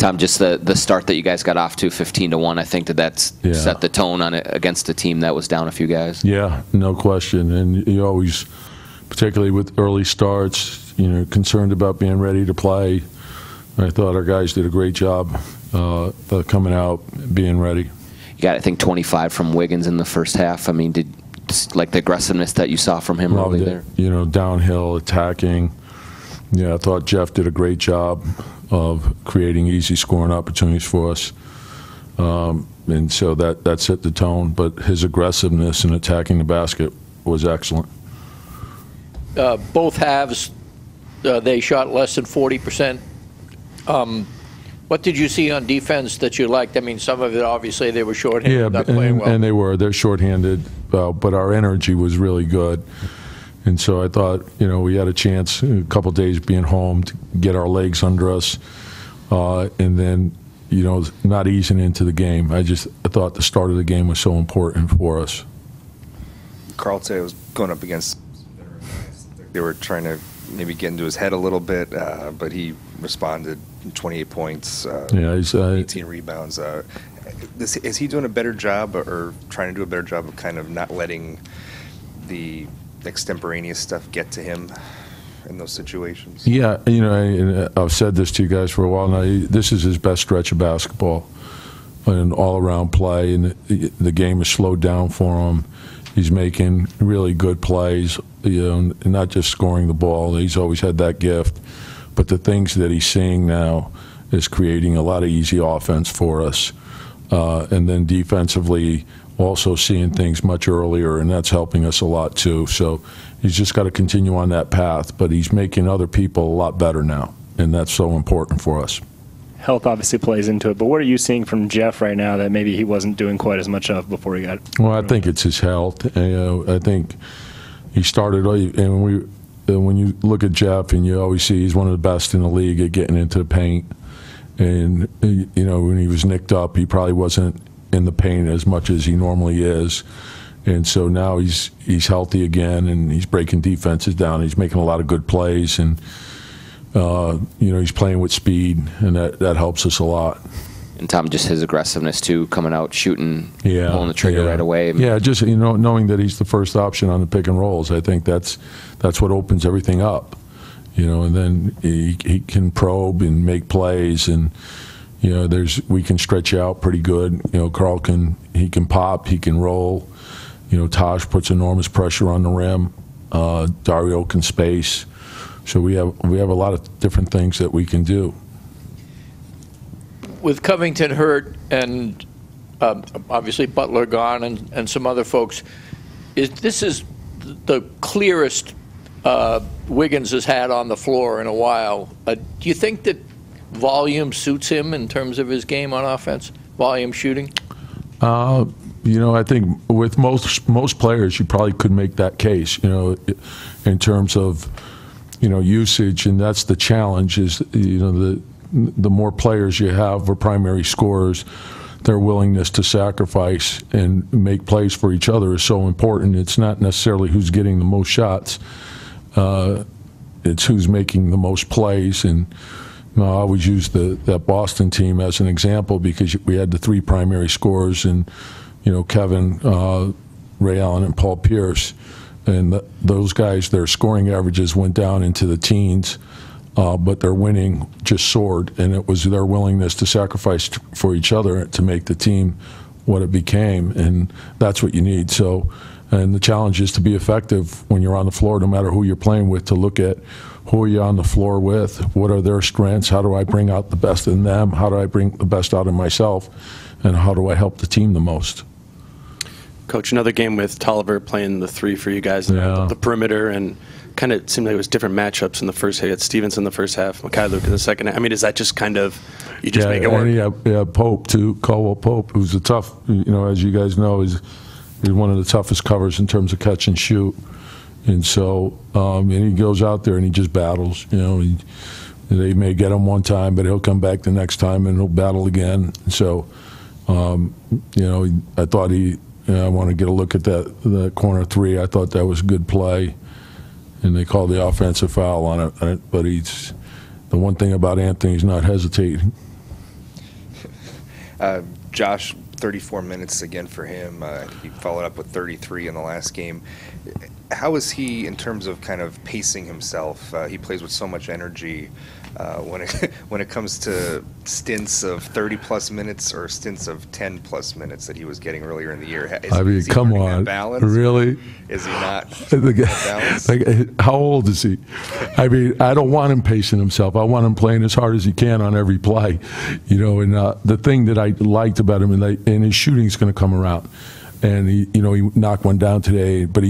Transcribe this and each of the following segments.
Tom, just the start that you guys got off to 15-1, I think that's set the tone on it against a team that was down a few guys. Yeah, no question. And you always, particularly with early starts, concerned about being ready to play. I thought our guys did a great job coming out, being ready. You got, I think, 25 from Wiggins in the first half. I mean, did like the aggressiveness that you saw from him early there? Downhill, attacking. Yeah, I thought Jeff did a great job of creating easy scoring opportunities for us. And so that set the tone. But his aggressiveness in attacking the basket was excellent. Both halves, they shot less than 40%. What did you see on defense that you liked? I mean, some of it, obviously, they were shorthanded, not playing well. And they're shorthanded, but our energy was really good. And so I thought, we had a chance, a couple of days being home, to get our legs under us, and then, not easing into the game. I thought the start of the game was so important for us. Karl today was going up against, they were trying to maybe get into his head a little bit, but he responded. 28 points, 18 rebounds. Is he doing a better job, or trying to do a better job of kind of not letting the extemporaneous stuff get to him in those situations? Yeah, I've said this to you guys for a while now. This is his best stretch of basketball, an all-around play, and the game is slowed down for him. He's making really good plays, not just scoring the ball. He's always had that gift. But the things that he's seeing now is creating a lot of easy offense for us. And then defensively, also seeing things much earlier, and that's helping us a lot too. So he's just got to continue on that path, but he's making other people a lot better now, and that's so important for us. Health obviously plays into it, but what are you seeing from Jeff right now that maybe he wasn't doing quite as much of before he got? Well, I think it's his health. I think he started, and when you look at Jeff, and you always see he's one of the best in the league at getting into the paint. And when he was nicked up, he probably wasn't in the paint as much as he normally is. And so now he's healthy again, and he's breaking defenses down. He's making a lot of good plays, and he's playing with speed, and that helps us a lot. And Tom, just his aggressiveness too, coming out, shooting, pulling the trigger right away. Yeah, just knowing that he's the first option on the pick and rolls, I think that's what opens everything up. And then he can probe and make plays, and we can stretch out pretty good. Karl can pop, he can roll. Tosh puts enormous pressure on the rim. Dario can space. So we have a lot of different things that we can do. With Covington hurt and obviously Butler gone and some other folks, this is the clearest Wiggins has had on the floor in a while. Do you think that volume suits him in terms of his game on offense, volume shooting? I think with most players, you probably could make that case, in terms of, usage, and that's the challenge is, the more players you have or primary scorers, their willingness to sacrifice and make plays for each other is so important. It's not necessarily who's getting the most shots. It's who's making the most plays. And I always use that Boston team as an example because we had the three primary scorers, and Kevin, Ray Allen, and Paul Pierce. And those guys, their scoring averages went down into the teens. But their winning just soared, and it was their willingness to sacrifice for each other to make the team what it became, and that's what you need. So, and the challenge is to be effective when you're on the floor, no matter who you're playing with, to look at who are you on the floor with, what are their strengths, how do I bring out the best in them, how do I bring the best out of myself, and how do I help the team the most. Coach, another game with Tolliver playing the three for you guys, the perimeter, and kind of seemed like it was different matchups in the first half. You had Stevenson in the first half, Mikhailuk in the second half. I mean, is that just kind of, you just make it work? And Pope, too, Caldwell Pope, who's a tough, as you guys know, he's one of the toughest covers in terms of catch and shoot. And so, and he goes out there and he just battles. They may get him one time, but he'll come back the next time and he'll battle again. So, I thought I want to get a look at that corner three. I thought that was a good play. And they called the offensive foul on it. But the one thing about Anthony, he's not hesitating. Josh, 34 minutes again for him. He followed up with 33 in the last game. How is he in terms of kind of pacing himself? He plays with so much energy. When it comes to stints of 30-plus minutes or stints of 10-plus minutes that he was getting earlier in the year. Is he come on, balance? Really? Is he not balance? How old is he? I mean, I don't want him pacing himself. I want him playing as hard as he can on every play, you know. And the thing that I liked about him, and his shooting's going to come around. And he knocked one down today, but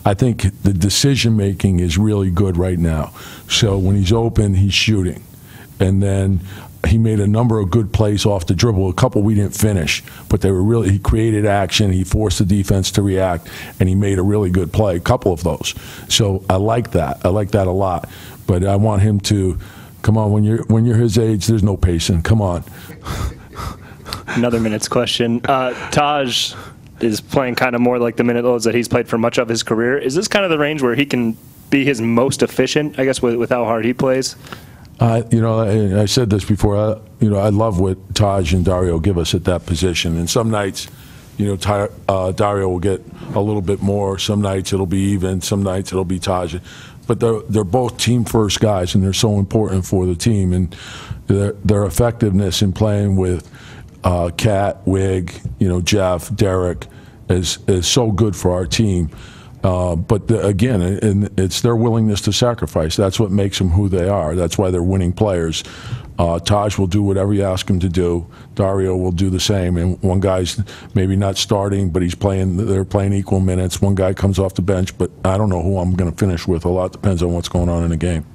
I think the decision making is really good right now. So when he's open, he's shooting, and then he made a number of good plays off the dribble. A couple we didn't finish, but they were really. He created action. He forced the defense to react, and he made a really good play. A couple of those. So I like that. I like that a lot. But I want him to come on. When you're his age, there's no pacing. Come on. Another minutes question. Taj is playing kind of more like the minute loads that he's played for much of his career. Is this kind of the range where he can be his most efficient, I guess, with how hard he plays? I said this before. I love what Taj and Dario give us at that position. And some nights, Dario will get a little bit more. Some nights it'll be even. Some nights it'll be Taj. But they're both team-first guys, and they're so important for the team. And their effectiveness in playing with Kat, Wig, Jeff, Derek is so good for our team. But again, it's their willingness to sacrifice. That's what makes them who they are. That's why they're winning players. Taj will do whatever you ask him to do. Dario will do the same. And one guy's maybe not starting, but they're playing equal minutes. One guy comes off the bench, but I don't know who I'm going to finish with. A lot depends on what's going on in the game.